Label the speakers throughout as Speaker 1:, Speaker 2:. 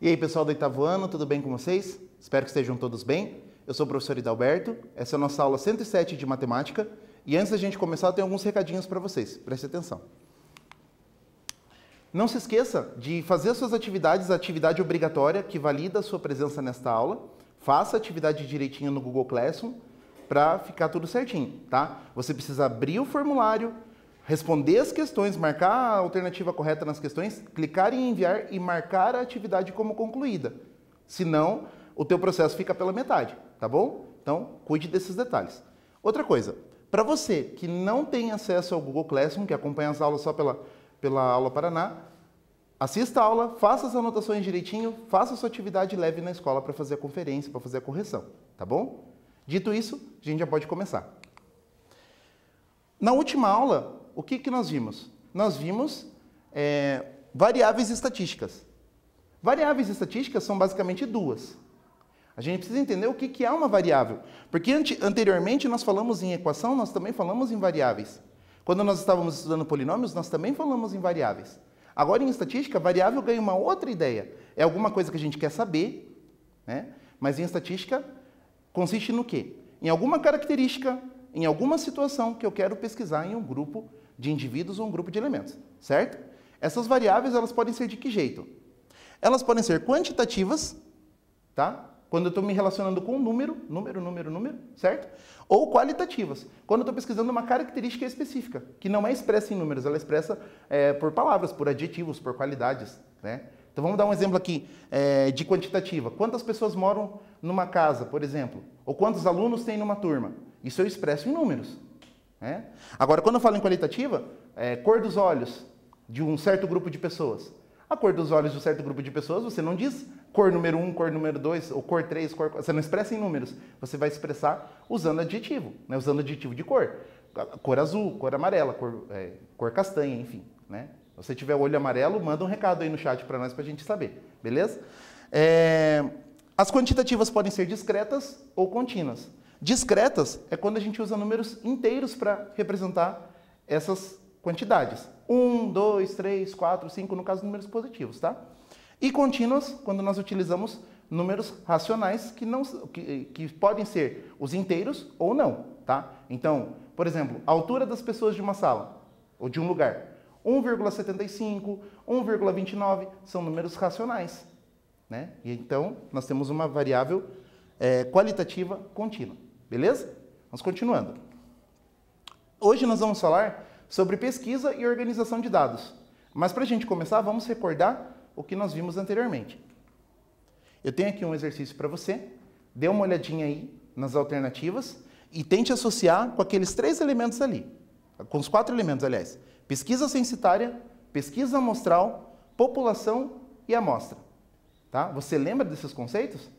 Speaker 1: E aí, pessoal do oitavo ano, tudo bem com vocês? Espero que estejam todos bem. Eu sou o professor Hidalberto, essa é a nossa aula 107 de matemática. E antes da gente começar, eu tenho alguns recadinhos para vocês, preste atenção. Não se esqueça de fazer as suas atividades, a atividade obrigatória que valida a sua presença nesta aula. Faça a atividade direitinho no Google Classroom para ficar tudo certinho, tá? Você precisa abrir o formulário, responder as questões, marcar a alternativa correta nas questões, clicar em enviar e marcar a atividade como concluída. Senão, o teu processo fica pela metade, tá bom? Então, cuide desses detalhes. Outra coisa, para você que não tem acesso ao Google Classroom, que acompanha as aulas só pela Aula Paraná, assista a aula, faça as anotações direitinho, faça a sua atividade leve na escola para fazer a conferência, para fazer a correção, tá bom? Dito isso, a gente já pode começar. Na última aula, o que nós vimos? Nós vimos variáveis estatísticas. Variáveis estatísticas são basicamente duas. A gente precisa entender o que é uma variável. Porque anteriormente nós falamos em equação, nós também falamos em variáveis. Quando nós estávamos estudando polinômios, nós também falamos em variáveis. Agora, em estatística, variável ganha uma outra ideia. É alguma coisa que a gente quer saber, né? Mas em estatística, consiste no quê? Em alguma característica, em alguma situação que eu quero pesquisar em um grupo de indivíduos ou um grupo de elementos, certo? Essas variáveis, elas podem ser de que jeito? Elas podem ser quantitativas, tá? Quando eu estou me relacionando com um número, certo? Ou qualitativas, quando eu estou pesquisando uma característica específica, que não é expressa em números, ela é expressa por palavras, por adjetivos, por qualidades, né? Então vamos dar um exemplo aqui de quantitativa. Quantas pessoas moram numa casa, por exemplo? Ou quantos alunos tem numa turma? Isso eu expresso em números, né? Agora, quando eu falo em qualitativa, cor dos olhos de um certo grupo de pessoas. A cor dos olhos de um certo grupo de pessoas, você não diz cor número 1, cor número 2, ou cor 3, você não expressa em números. Você vai expressar usando adjetivo, né? Usando adjetivo de cor. Cor azul, cor amarela, cor castanha, enfim, né? Se você tiver olho amarelo, manda um recado aí no chat para nós, para a gente saber, beleza? As quantitativas podem ser discretas ou contínuas. Discretas é quando a gente usa números inteiros para representar essas quantidades. 1, 2, 3, 4, 5, no caso, números positivos, tá? E contínuas, quando nós utilizamos números racionais que podem ser os inteiros ou não, tá? Então, por exemplo, a altura das pessoas de uma sala ou de um lugar. 1,75, 1,29 são números racionais, né? E então, nós temos uma variável qualitativa contínua, beleza? Vamos continuando. Hoje nós vamos falar sobre pesquisa e organização de dados. Mas para a gente começar, vamos recordar o que nós vimos anteriormente. Eu tenho aqui um exercício para você. Dê uma olhadinha aí nas alternativas e tente associar com aqueles 3 elementos ali. Com os 4 elementos, aliás. Pesquisa censitária, pesquisa amostral, população e amostra. Tá? Você lembra desses conceitos?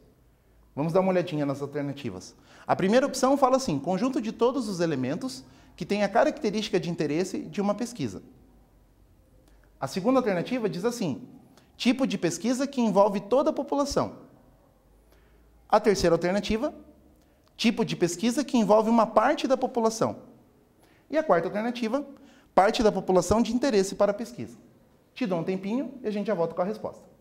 Speaker 1: Vamos dar uma olhadinha nas alternativas. A primeira opção fala assim: conjunto de todos os elementos que tem a característica de interesse de uma pesquisa. A segunda alternativa diz assim: tipo de pesquisa que envolve toda a população. A terceira alternativa: tipo de pesquisa que envolve uma parte da população. E a quarta alternativa: parte da população de interesse para a pesquisa. Te dou um tempinho e a gente já volta com a resposta.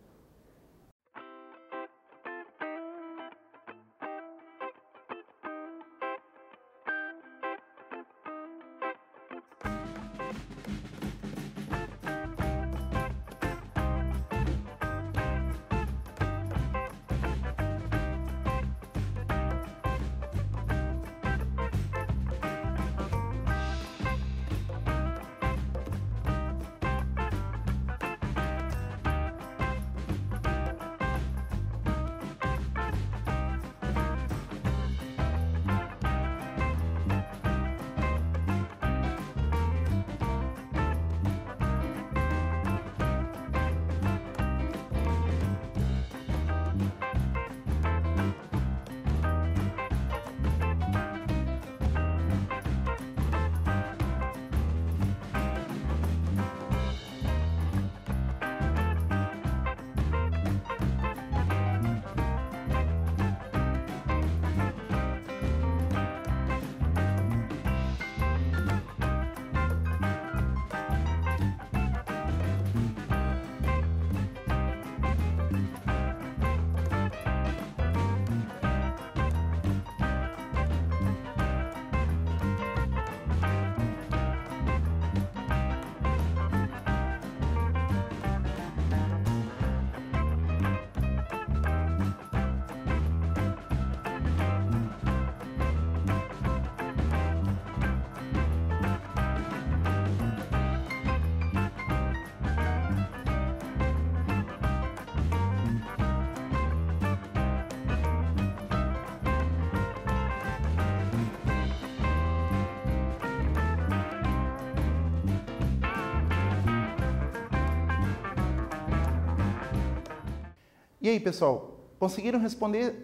Speaker 1: E aí, pessoal, conseguiram responder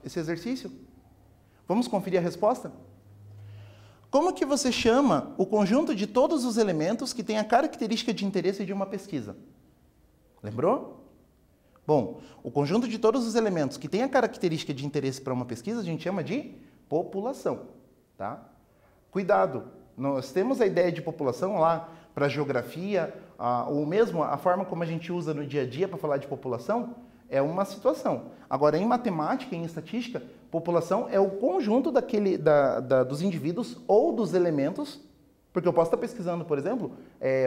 Speaker 1: esse exercício? Vamos conferir a resposta? Como que você chama o conjunto de todos os elementos que tem a característica de interesse de uma pesquisa? Lembrou? Bom, o conjunto de todos os elementos que tem a característica de interesse para uma pesquisa, a gente chama de população, tá? Cuidado, nós temos a ideia de população lá para geografia, ou mesmo a forma como a gente usa no dia a dia para falar de população, é uma situação. Agora, em matemática, em estatística, população é o conjunto dos indivíduos ou dos elementos, porque eu posso estar pesquisando, por exemplo,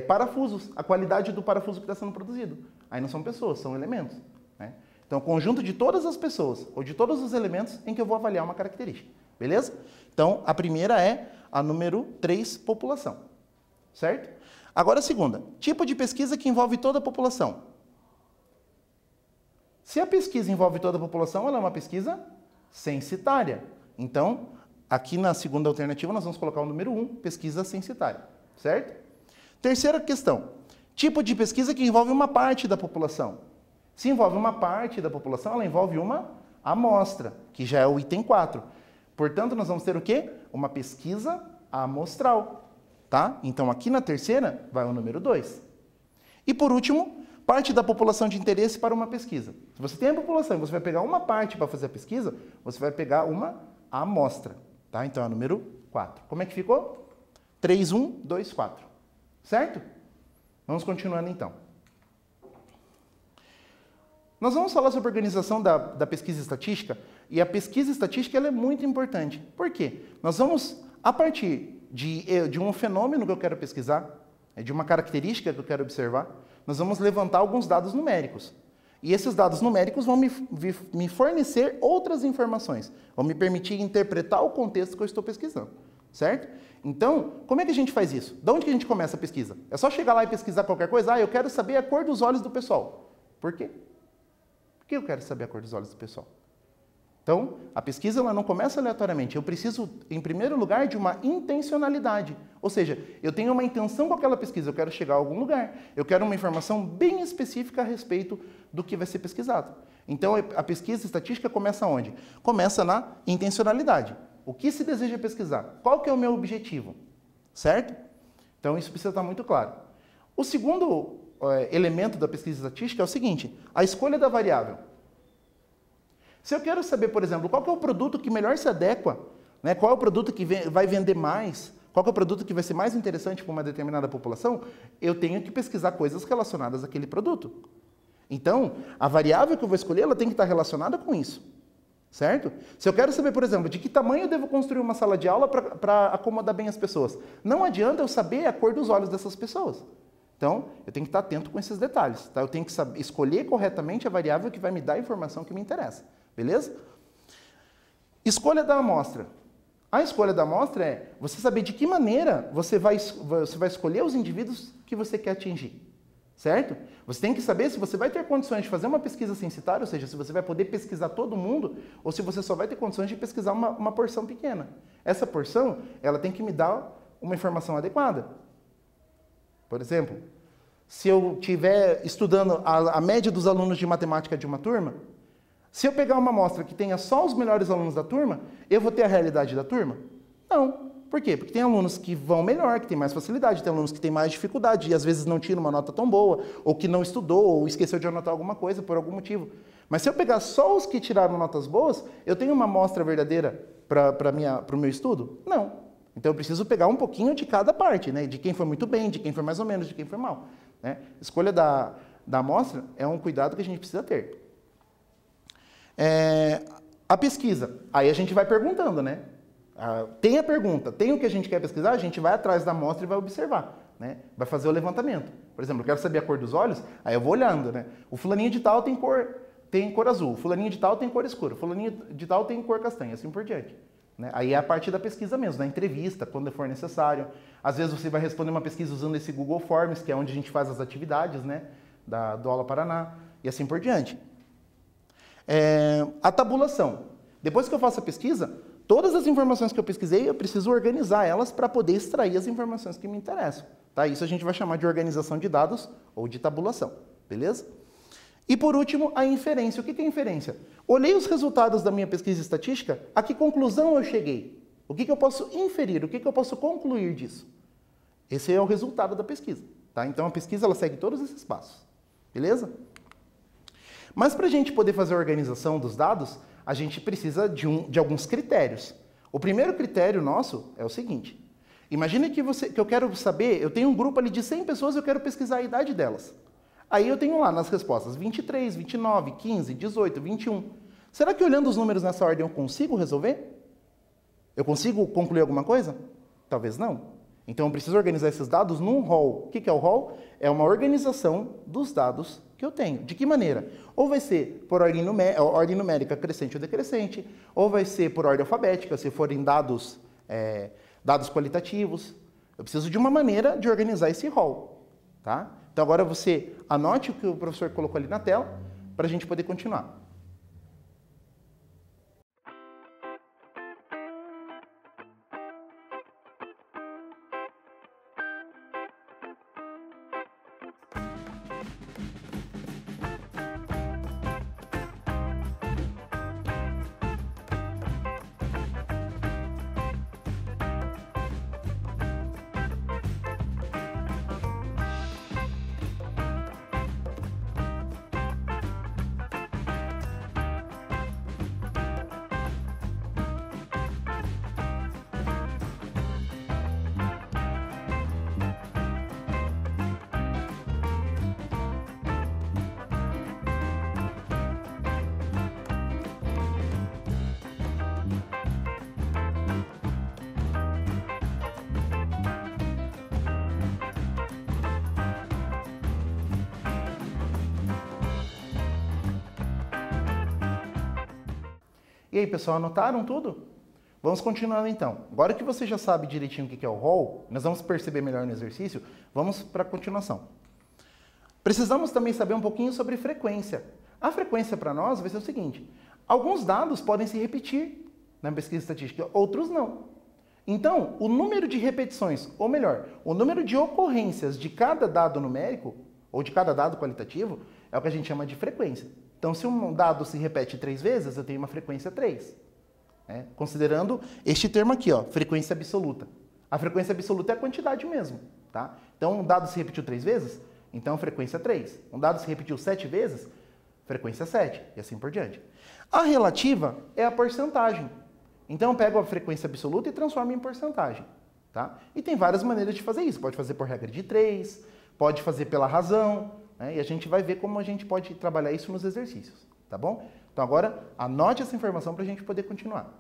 Speaker 1: parafusos, a qualidade do parafuso que está sendo produzido. Aí não são pessoas, são elementos, né? Então, o conjunto de todas as pessoas, ou de todos os elementos em que eu vou avaliar uma característica, beleza? Então, a primeira é a número 3, população, certo? Agora a segunda, tipo de pesquisa que envolve toda a população. Se a pesquisa envolve toda a população, ela é uma pesquisa censitária. Então, aqui na segunda alternativa, nós vamos colocar o número 1, pesquisa censitária, certo? Terceira questão, tipo de pesquisa que envolve uma parte da população. Se envolve uma parte da população, ela envolve uma amostra, que já é o item 4. Portanto, nós vamos ter o quê? Uma pesquisa amostral, tá? Então, aqui na terceira, vai o número 2. E por último, parte da população de interesse para uma pesquisa. Se você tem a população e você vai pegar uma parte para fazer a pesquisa, você vai pegar uma amostra, tá? Então, é o número 4. Como é que ficou? 3, 1, 2, 4. Certo? Vamos continuando, então. Nós vamos falar sobre a organização da pesquisa estatística, e a pesquisa estatística ela é muito importante. Por quê? Nós vamos, a partir de um fenômeno que eu quero pesquisar, de uma característica que eu quero observar, nós vamos levantar alguns dados numéricos. E esses dados numéricos vão me fornecer outras informações, vão me permitir interpretar o contexto que eu estou pesquisando, certo? Então, como é que a gente faz isso? De onde que a gente começa a pesquisa? É só chegar lá e pesquisar qualquer coisa? Ah, eu quero saber a cor dos olhos do pessoal. Por quê? Por que eu quero saber a cor dos olhos do pessoal? Então, a pesquisa ela não começa aleatoriamente. Eu preciso, em primeiro lugar, de uma intencionalidade. Ou seja, eu tenho uma intenção com aquela pesquisa, eu quero chegar a algum lugar. Eu quero uma informação bem específica a respeito do que vai ser pesquisado. Então, a pesquisa estatística começa onde? Começa na intencionalidade. O que se deseja pesquisar? Qual que é o meu objetivo? Certo? Então, isso precisa estar muito claro. O segundo elemento da pesquisa estatística é o seguinte, a escolha da variável. Se eu quero saber, por exemplo, qual que é o produto que melhor se adequa, né, qual é o produto que vai vender mais, qual que é o produto que vai ser mais interessante para uma determinada população, eu tenho que pesquisar coisas relacionadas àquele produto. Então, a variável que eu vou escolher, ela tem que estar relacionada com isso, certo? Se eu quero saber, por exemplo, de que tamanho eu devo construir uma sala de aula para acomodar bem as pessoas, não adianta eu saber a cor dos olhos dessas pessoas. Então, eu tenho que estar atento com esses detalhes, tá? Eu tenho que escolher corretamente a variável que vai me dar a informação que me interessa, beleza? Escolha da amostra. A escolha da amostra é você saber de que maneira você vai escolher os indivíduos que você quer atingir, certo? Você tem que saber se você vai ter condições de fazer uma pesquisa censitária, ou seja, se você vai poder pesquisar todo mundo, ou se você só vai ter condições de pesquisar uma porção pequena. Essa porção, ela tem que me dar uma informação adequada. Por exemplo, se eu estiver estudando a média dos alunos de matemática de uma turma, se eu pegar uma amostra que tenha só os melhores alunos da turma, eu vou ter a realidade da turma? Não. Por quê? Porque tem alunos que vão melhor, que têm mais facilidade, tem alunos que têm mais dificuldade e às vezes não tiram uma nota tão boa, ou que não estudou, ou esqueceu de anotar alguma coisa por algum motivo. Mas se eu pegar só os que tiraram notas boas, eu tenho uma amostra verdadeira para o meu estudo? Não. Então, eu preciso pegar um pouquinho de cada parte, né? De quem foi muito bem, de quem foi mais ou menos, de quem foi mal, né? Escolha da amostra é um cuidado que a gente precisa ter. A pesquisa. Aí a gente vai perguntando, né? Tem a pergunta, tem o que a gente quer pesquisar, a gente vai atrás da amostra e vai observar, né? Vai fazer o levantamento. Por exemplo, eu quero saber a cor dos olhos, aí eu vou olhando, né? O fulaninho de tal tem cor azul, o fulaninho de tal tem cor escura, o fulaninho de tal tem cor castanha, assim por diante. Né? Aí é a parte da pesquisa mesmo, na entrevista, quando for necessário. Às vezes você vai responder uma pesquisa usando esse Google Forms, que é onde a gente faz as atividades, né, do Aula Paraná, e assim por diante. A tabulação. Depois que eu faço a pesquisa, todas as informações que eu pesquisei, eu preciso organizar elas para poder extrair as informações que me interessam. Tá? Isso a gente vai chamar de organização de dados ou de tabulação, beleza? E por último, a inferência. O que é inferência? Olhei os resultados da minha pesquisa estatística, a que conclusão eu cheguei? O que eu posso inferir? O que eu posso concluir disso? Esse é o resultado da pesquisa. Tá? Então a pesquisa ela segue todos esses passos. Beleza? Mas para a gente poder fazer a organização dos dados, a gente precisa de alguns critérios. O primeiro critério nosso é o seguinte. Imagine que eu quero saber, eu tenho um grupo ali de 100 pessoas e eu quero pesquisar a idade delas. Aí eu tenho lá nas respostas 23, 29, 15, 18, 21. Será que olhando os números nessa ordem eu consigo resolver? Eu consigo concluir alguma coisa? Talvez não. Então eu preciso organizar esses dados num rol. O que é o rol? É uma organização dos dados que eu tenho. De que maneira? Ou vai ser por ordem numérica crescente ou decrescente, ou vai ser por ordem alfabética, se forem dados qualitativos. Eu preciso de uma maneira de organizar esse rol. Tá? Então agora você anote o que o professor colocou ali na tela para a gente poder continuar. E aí, pessoal, anotaram tudo? Vamos continuando então. Agora que você já sabe direitinho o que é o rol, nós vamos perceber melhor no exercício, vamos para a continuação. Precisamos também saber um pouquinho sobre frequência. A frequência para nós vai ser o seguinte, alguns dados podem se repetir na pesquisa estatística, outros não. Então, o número de repetições, ou melhor, o número de ocorrências de cada dado numérico, ou de cada dado qualitativo, é o que a gente chama de frequência. Então, se um dado se repete 3 vezes, eu tenho uma frequência 3. Considerando este termo aqui, ó, frequência absoluta. A frequência absoluta é a quantidade mesmo. Tá? Então, um dado se repetiu 3 vezes, então frequência 3. Um dado se repetiu 7 vezes, frequência 7, e assim por diante. A relativa é a porcentagem. Então, eu pego a frequência absoluta e transformo em porcentagem. Tá? E tem várias maneiras de fazer isso. Pode fazer por regra de 3, pode fazer pela razão, e a gente vai ver como a gente pode trabalhar isso nos exercícios, tá bom? Então agora, anote essa informação para a gente poder continuar.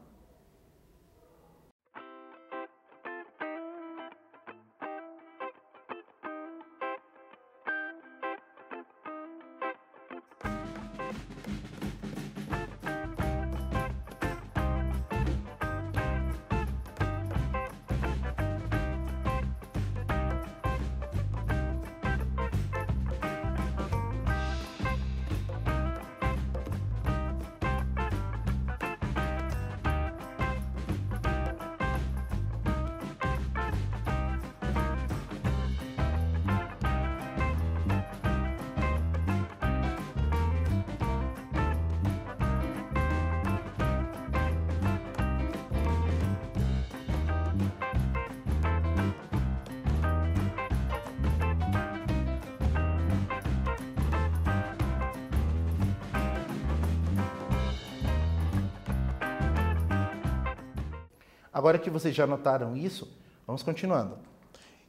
Speaker 1: Agora que vocês já notaram isso, vamos continuando.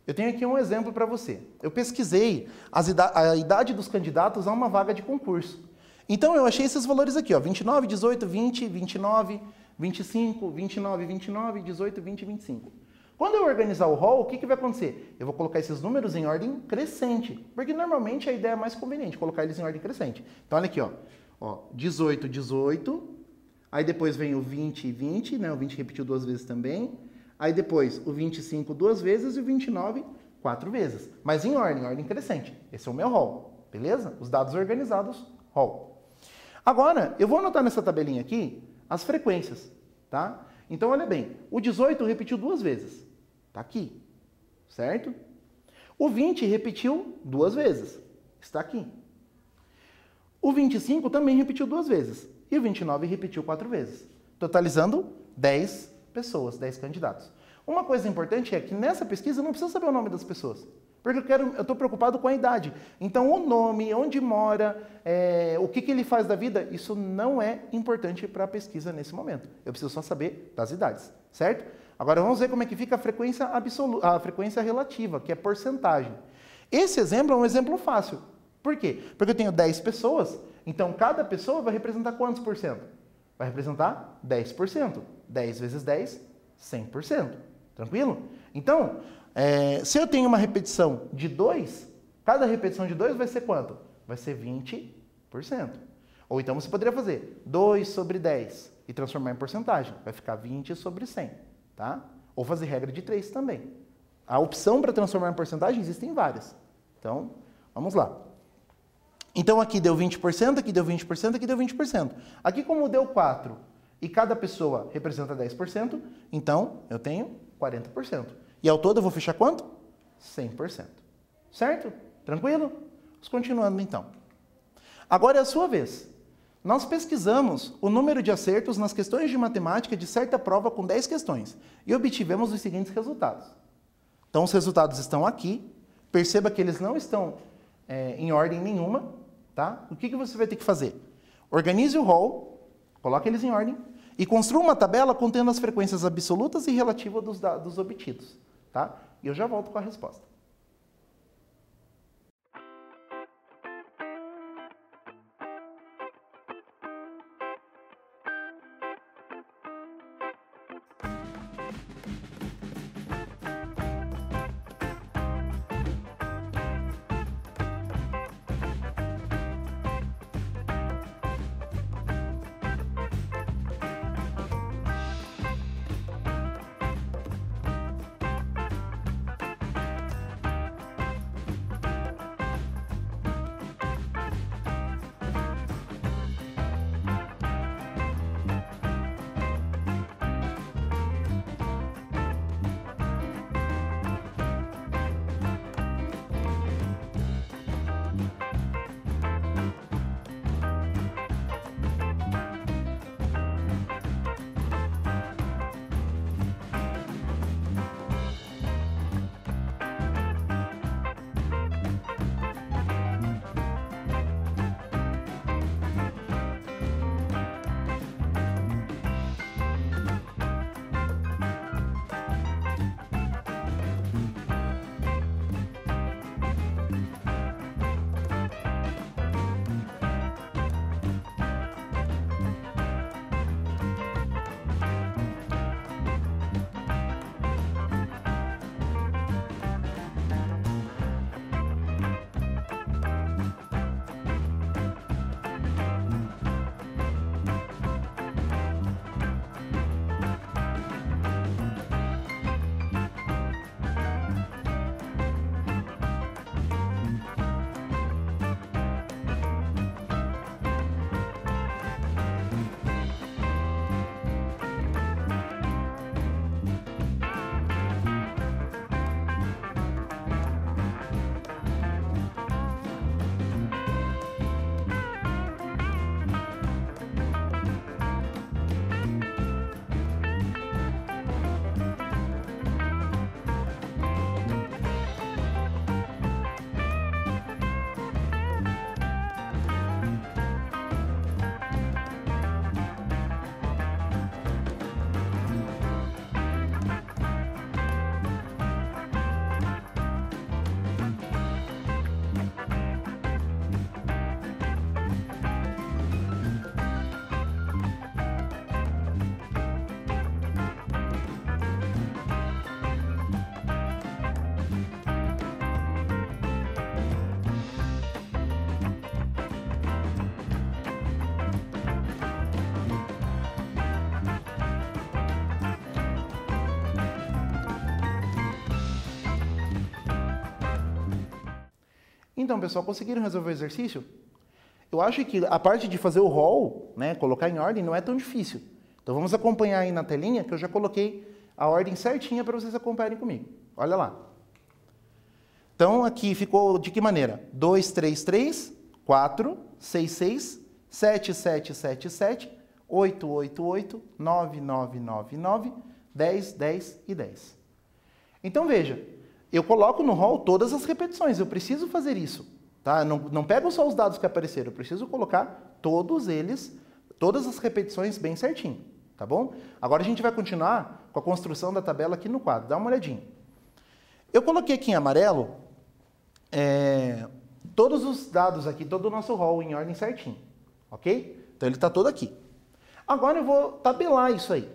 Speaker 1: Eu tenho aqui um exemplo para você. Eu pesquisei a idade dos candidatos a uma vaga de concurso. Então eu achei esses valores aqui, ó, 29, 18, 20, 29, 25, 29, 29, 18, 20, 25. Quando eu organizar o rol, o que vai acontecer? Eu vou colocar esses números em ordem crescente, porque normalmente a ideia é mais conveniente, colocar eles em ordem crescente. Então olha aqui, ó 18, 18, aí depois vem o 20 e 20, né? O 20 repetiu 2 vezes também. Aí depois o 25 2 vezes e o 29 4 vezes. Mas em ordem crescente. Esse é o meu rol, beleza? Os dados organizados, rol. Agora, eu vou anotar nessa tabelinha aqui as frequências, tá? Então, olha bem, o 18 repetiu 2 vezes. Tá aqui, certo? O 20 repetiu 2 vezes. Está aqui. O 25 também repetiu 2 vezes. E o 29 repetiu 4 vezes. Totalizando 10 pessoas, 10 candidatos. Uma coisa importante é que nessa pesquisa eu não preciso saber o nome das pessoas. Porque eu estou preocupado com a idade. Então, o nome, onde mora, o que ele faz da vida, isso não é importante para a pesquisa nesse momento. Eu preciso só saber das idades, certo? Agora, vamos ver como é que fica a frequência absoluta, a frequência relativa, que é porcentagem. Esse exemplo é um exemplo fácil. Por quê? Porque eu tenho 10 pessoas, então cada pessoa vai representar quantos por cento? Vai representar 10%. 10 vezes 10, 100%. Tranquilo? Então, se eu tenho uma repetição de 2, cada repetição de 2 vai ser quanto? Vai ser 20%. Ou então você poderia fazer 2 sobre 10 e transformar em porcentagem. Vai ficar 20 sobre 100. Tá? Ou fazer regra de 3 também. A opção para transformar em porcentagem existem várias. Então, vamos lá. Então, aqui deu 20%, aqui deu 20%, aqui deu 20%. Aqui, como deu 4 e cada pessoa representa 10%, então eu tenho 40%. E ao todo eu vou fechar quanto? 100%. Certo? Tranquilo? Vamos continuando então. Agora é a sua vez. Nós pesquisamos o número de acertos nas questões de matemática de certa prova com 10 questões e obtivemos os seguintes resultados. Então, os resultados estão aqui. Perceba que eles não estão em ordem nenhuma. Tá? O que você vai ter que fazer? Organize o rol, coloque eles em ordem e construa uma tabela contendo as frequências absolutas e relativas dos dados obtidos. Tá? E eu já volto com a resposta. Então, pessoal, conseguiram resolver o exercício? Eu acho que a parte de fazer o rol, né, colocar em ordem, não é tão difícil. Então, vamos acompanhar aí na telinha, que eu já coloquei a ordem certinha para vocês acompanharem comigo. Olha lá. Então, aqui ficou de que maneira? 2, 3, 3, 4, 66 7777 888 9999 10 10 e 10. Então veja, eu coloco no hall todas as repetições, eu preciso fazer isso, tá? Não pego só os dados que apareceram, eu preciso colocar todos eles, todas as repetições bem certinho, tá bom? Agora a gente vai continuar com a construção da tabela aqui no quadro, dá uma olhadinha. Eu coloquei aqui em amarelo todos os dados aqui, todo o nosso hall em ordem certinho, ok? Então ele está todo aqui. Agora eu vou tabelar isso aí.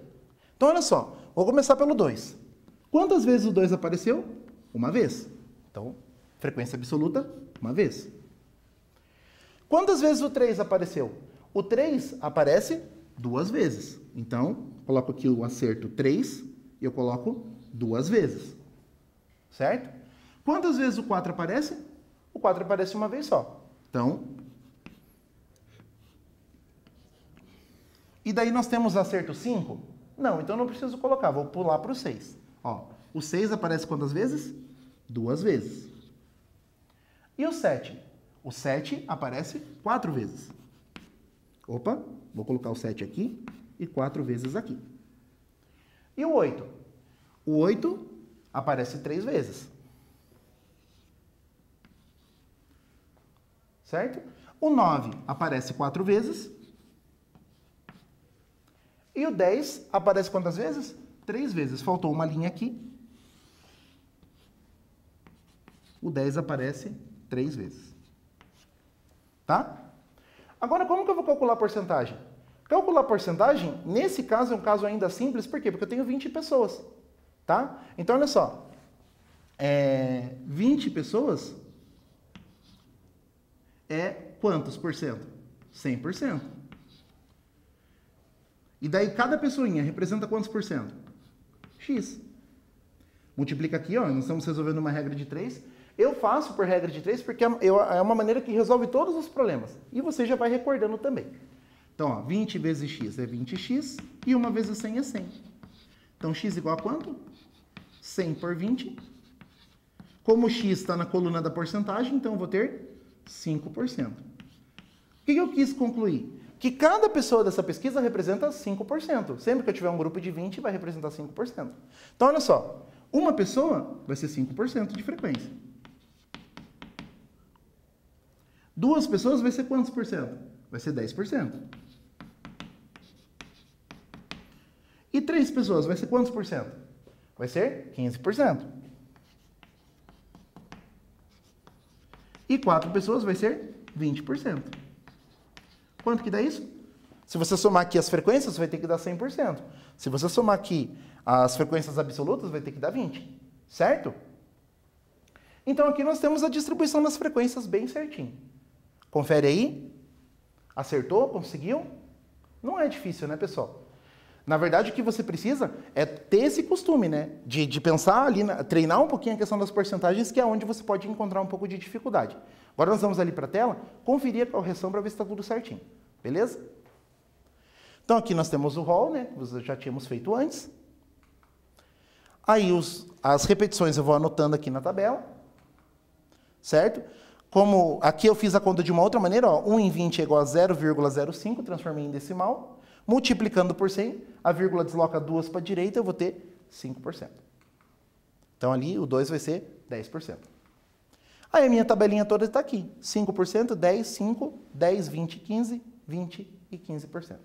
Speaker 1: Então olha só, vou começar pelo 2. Quantas vezes o 2 apareceu? Uma vez. Então, frequência absoluta, uma vez. Quantas vezes o 3 apareceu? O 3 aparece 2 vezes. Então, coloco aqui o acerto 3 e eu coloco 2 vezes. Certo? Quantas vezes o 4 aparece? O 4 aparece uma vez só. Então, e daí nós temos acerto 5? Não, então não preciso colocar, vou pular para o 6. Ó, o 6 aparece quantas vezes? 2 vezes. E o 7? O 7 aparece 4 vezes. Opa, vou colocar o 7 aqui e 4 vezes aqui. E o 8? O 8 aparece 3 vezes. Certo? O 9 aparece 4 vezes. E o 10 aparece quantas vezes? 3 vezes. Faltou uma linha aqui. O 10 aparece 3 vezes. Tá? Agora, como que eu vou calcular a porcentagem? Calcular a porcentagem, nesse caso, é um caso ainda simples. Por quê? Porque eu tenho 20 pessoas. Tá? Então, olha só. 20 pessoas é quantos por cento? 100%. E daí, cada pessoinha representa quantos por cento? X. Multiplica aqui, ó, nós estamos resolvendo uma regra de 3. Eu faço por regra de 3 porque é uma maneira que resolve todos os problemas. E você já vai recordando também. Então, ó, 20 vezes x é 20x e 1 vezes 100 é 100. Então, x igual a quanto? 100 por 20. Como x está na coluna da porcentagem, então eu vou ter 5%. O que eu quis concluir? Que cada pessoa dessa pesquisa representa 5%. Sempre que eu tiver um grupo de 20, vai representar 5%. Então, olha só. Uma pessoa vai ser 5% de frequência. 2 pessoas vai ser quantos por cento? Vai ser 10%. E 3 pessoas vai ser quantos por cento? Vai ser 15%. E 4 pessoas vai ser 20%. Quanto que dá isso? Se você somar aqui as frequências, vai ter que dar 100%. Se você somar aqui as frequências absolutas, vai ter que dar 20%. Certo? Então, aqui nós temos a distribuição das frequências bem certinho. Confere aí. Acertou? Conseguiu? Não é difícil, né, pessoal? Na verdade, o que você precisa é ter esse costume, né? De pensar ali, treinar um pouquinho a questão das porcentagens, que é onde você pode encontrar um pouco de dificuldade. Agora nós vamos ali para a tela, conferir a correção para ver se está tudo certinho. Beleza? Então aqui nós temos o hall, né? Que já tínhamos feito antes. Aí as repetições eu vou anotando aqui na tabela. Certo? Como aqui eu fiz a conta de uma outra maneira, ó, 1 em 20 é igual a 0,05, transformei em decimal. Multiplicando por 100, a vírgula desloca 2 para a direita, eu vou ter 5%. Então, ali, o 2 vai ser 10%. Aí, a minha tabelinha toda está aqui. 5%, 10, 5, 10, 20, 15, 20 e 15%. O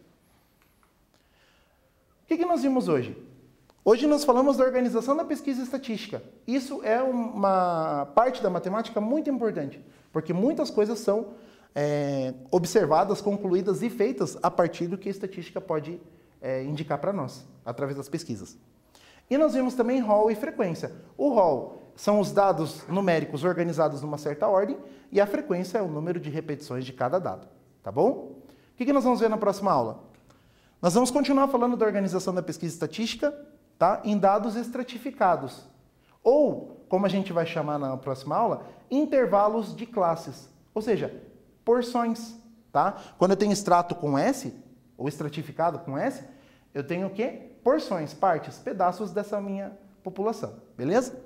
Speaker 1: que nós vimos hoje? Hoje nós falamos da organização da pesquisa estatística. Isso é uma parte da matemática muito importante, porque muitas coisas são observadas, concluídas e feitas a partir do que a estatística pode indicar para nós, através das pesquisas. E nós vimos também hall e frequência. O hall são os dados numéricos organizados numa certa ordem e a frequência é o número de repetições de cada dado. Tá bom? O que nós vamos ver na próxima aula? Nós vamos continuar falando da organização da pesquisa estatística, tá? Em dados estratificados. Ou, como a gente vai chamar na próxima aula, intervalos de classes. Ou seja, porções, tá? Quando eu tenho extrato com S, ou estratificado com S, eu tenho o quê? Porções, partes, pedaços dessa minha população, beleza?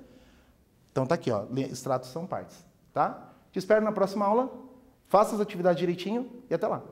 Speaker 1: Então tá aqui, ó, extratos são partes, tá? Te espero na próxima aula Faça as atividades direitinho e até lá.